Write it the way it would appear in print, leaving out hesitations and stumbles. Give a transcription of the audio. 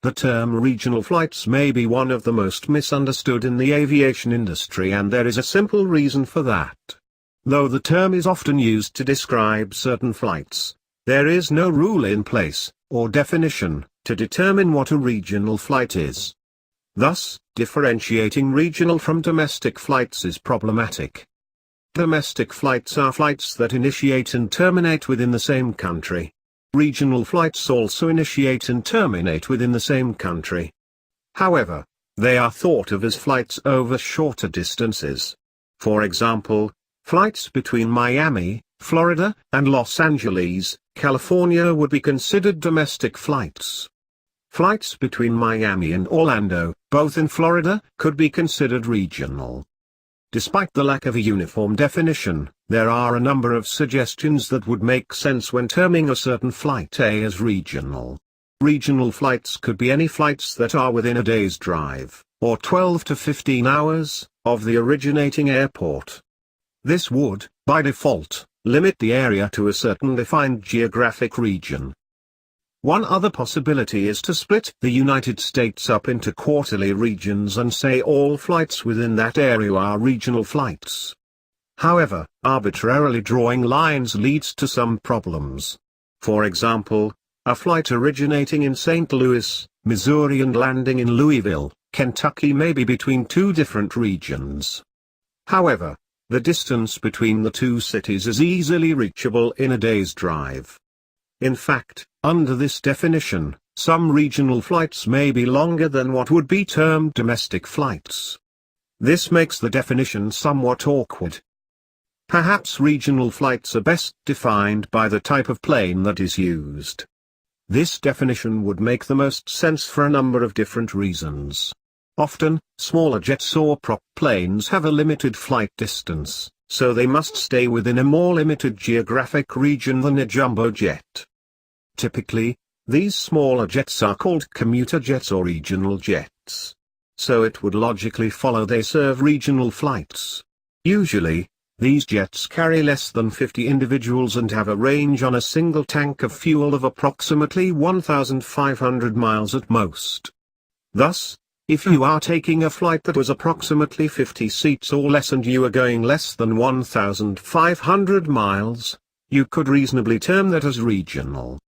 the term regional flights may be one of the most misunderstood in the aviation industry, and there is a simple reason for that. Though the term is often used to describe certain flights, there is no rule in place, or definition, to determine what a regional flight is. Thus, differentiating regional from domestic flights is problematic. Domestic flights are flights that initiate and terminate within the same country. Regional flights also initiate and terminate within the same country. However, they are thought of as flights over shorter distances. For example, flights between Miami, Florida, and Los Angeles, California would be considered domestic flights. Flights between Miami and Orlando, both in Florida, could be considered regional. Despite the lack of a uniform definition, there are a number of suggestions that would make sense when terming a certain flight A as regional. Regional flights could be any flights that are within a day's drive, or 12 to 15 hours, of the originating airport. This would, by default, limit the area to a certain defined geographic region. One other possibility is to split the United States up into quarterly regions and say all flights within that area are regional flights. However, arbitrarily drawing lines leads to some problems. For example, a flight originating in St. Louis, Missouri and landing in Louisville, Kentucky may be between two different regions. However, the distance between the two cities is easily reachable in a day's drive. In fact, under this definition, some regional flights may be longer than what would be termed domestic flights. This makes the definition somewhat awkward. Perhaps regional flights are best defined by the type of plane that is used. This definition would make the most sense for a number of different reasons. Often, smaller jets or prop planes have a limited flight distance, so they must stay within a more limited geographic region than a jumbo jet. Typically, these smaller jets are called commuter jets or regional jets. So it would logically follow they serve regional flights. Usually, these jets carry less than 50 individuals and have a range on a single tank of fuel of approximately 1,500 miles at most. Thus, if you are taking a flight that was approximately 50 seats or less and you are going less than 1,500 miles, you could reasonably term that as regional.